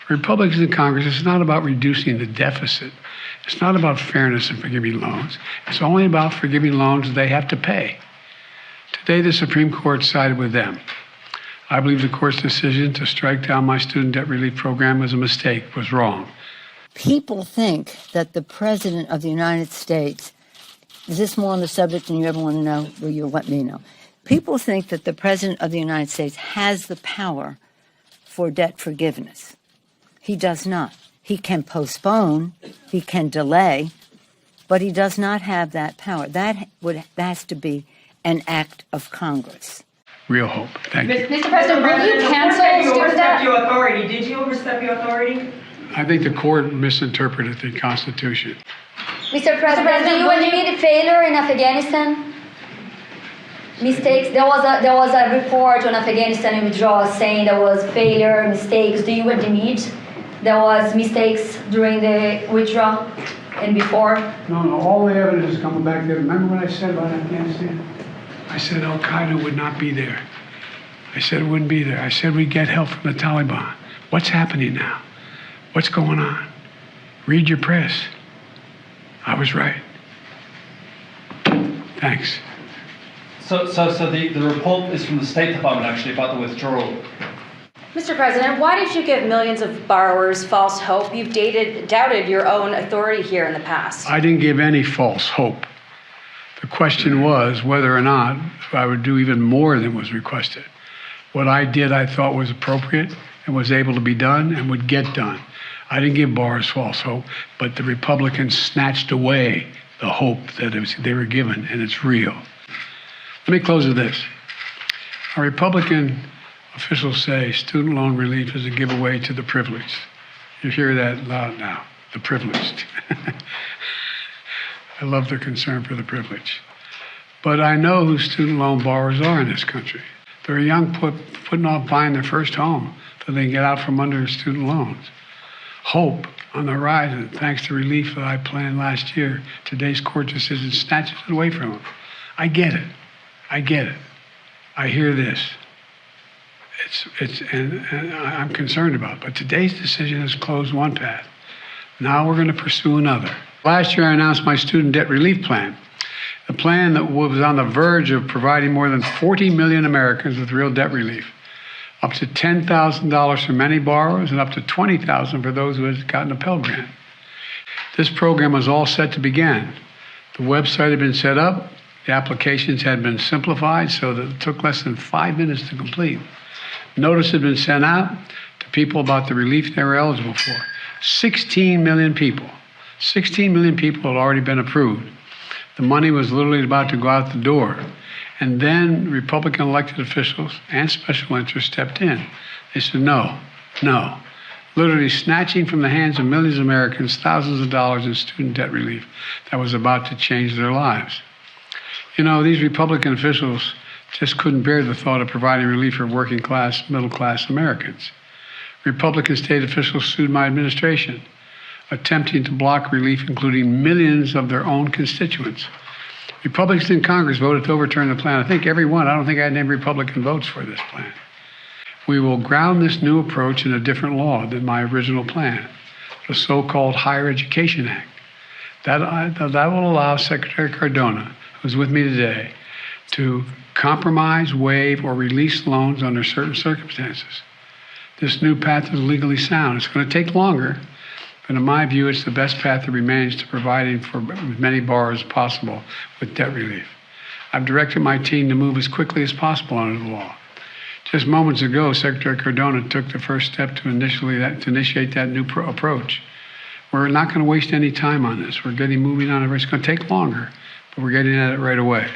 Republicans in Congress, it's not about reducing the deficit. It's not about fairness and forgiving loans. It's only about forgiving loans they have to pay. Today, the Supreme Court sided with them. I believe the court's decision to strike down my student debt relief program was a mistake, was wrong. People think that the President of the United States, is this more on the subject than you ever want to know? Well, you'll let me know. People think that the President of the United States has the power for debt forgiveness. He does not. He can postpone, he can delay, but he does not have that power. That has to be an act of Congress. Real hope. Thank you. Mr. President, will you cancel student debt? Your authority. Did you overstep your authority? I think the court misinterpreted the Constitution. Mr. President, do you admit failure in Afghanistan? Mistakes. There was a report on Afghanistan withdrawal saying there was failure, mistakes. Do you admit there was mistakes during the withdrawal and before? No. All the evidence is coming back there. Remember what I said about Afghanistan? I said Al-Qaeda would not be there. I said it wouldn't be there. I said we'd get help from the Taliban. What's happening now? What's going on? Read your press. I was right. Thanks. So the report is from the State Department, actually, about the withdrawal. Mr. President, why did you give millions of borrowers false hope? You've doubted your own authority here in the past. I didn't give any false hope. The question was whether or not I would do even more than was requested. What I did, I thought was appropriate and was able to be done and would get done. I didn't give borrowers false hope, but the Republicans snatched away the hope that they were given, and it's real. Let me close with this. Our Republican officials say student loan relief is a giveaway to the privileged. You hear that loud now, the privileged. I love their concern for the privileged. But I know who student loan borrowers are in this country. They're young putting off buying their first home so they can get out from under student loans. Hope on the horizon, thanks to relief that I planned last year. Today's court decision snatches it away from them. I get it. I hear this. And I'm concerned about it. But today's decision has closed one path. Now we're going to pursue another. Last year, I announced my student debt relief plan, a plan that was on the verge of providing more than 40 million Americans with real debt relief, up to $10,000 for many borrowers and up to $20,000 for those who had gotten a Pell Grant. This program was all set to begin. The website had been set up. The applications had been simplified so that it took less than 5 minutes to complete. Notice had been sent out to people about the relief they were eligible for. 16 million people. 16 million people had already been approved. The money was literally about to go out the door. And then Republican elected officials and special interests stepped in. They said, no. Literally snatching from the hands of millions of Americans thousands of dollars in student debt relief that was about to change their lives. You know, these Republican officials just couldn't bear the thought of providing relief for working class, middle class Americans. Republican state officials sued my administration, attempting to block relief, including millions of their own constituents. Republicans in Congress voted to overturn the plan. I think every one. I don't think I had any Republican votes for this plan. We will ground this new approach in a different law than my original plan, the so-called Higher Education Act. That will allow Secretary Cardona, who's with me today, to compromise, waive, or release loans under certain circumstances. This new path is legally sound. It's going to take longer, but in my view, it's the best path that remains to providing for as many borrowers as possible with debt relief. I've directed my team to move as quickly as possible under the law. Just moments ago, Secretary Cardona took the first step to initiate that new approach. We're not going to waste any time on this. We're getting moving on it. It's going to take longer, but we're getting at it right away.